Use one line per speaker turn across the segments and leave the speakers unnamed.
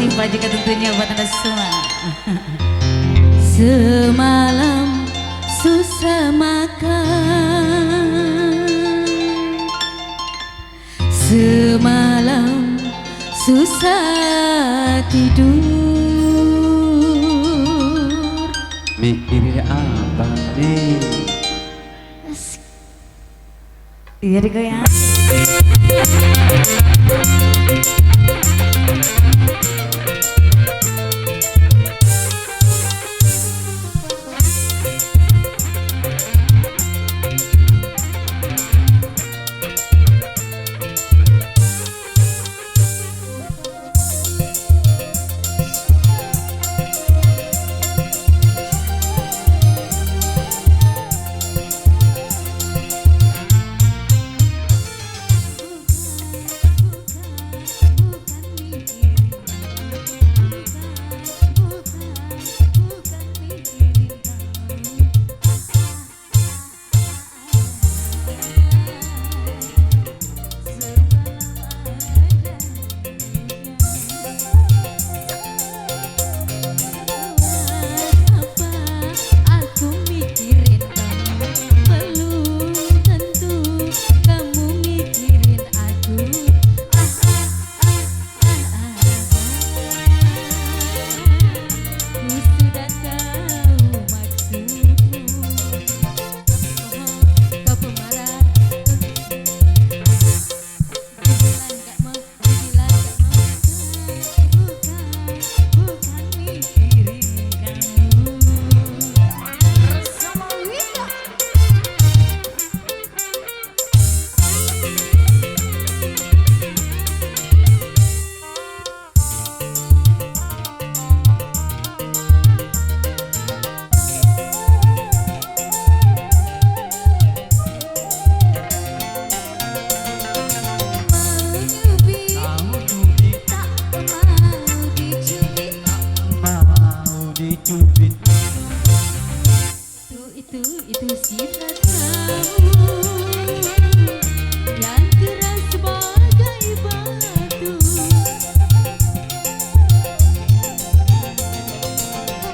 kasih Pak juga tentunya buat Anda semua. Semalam susah makan, semalam susah tidur.
Mikir apa nih?
Iya digoyang. Itu sifat kamu yang keras sebagai batu.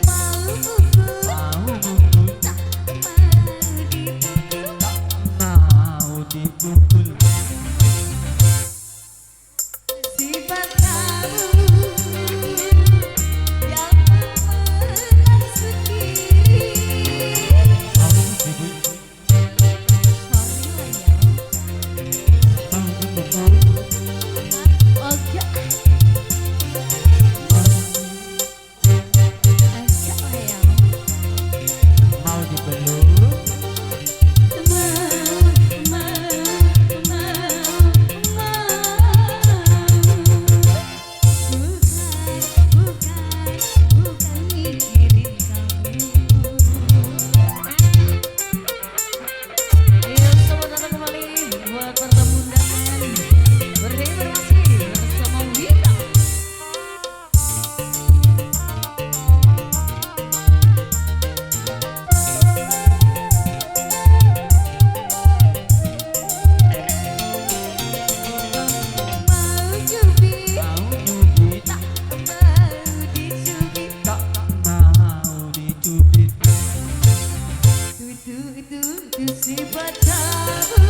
Mau pukul, tak mau dipukul. Sifat kamu yang memeras sendiri. Itu sifat kamu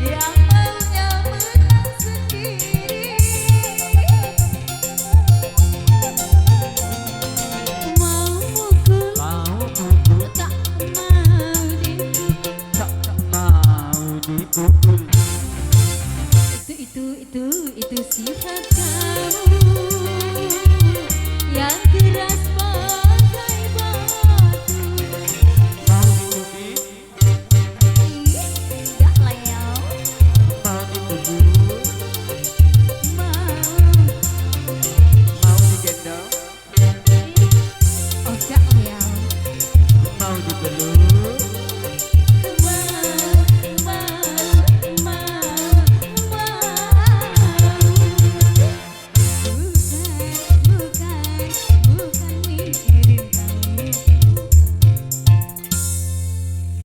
yang maunya menang sendiri. Mau mukul, tak mau dipukul. Itu sifat kamu yang keras.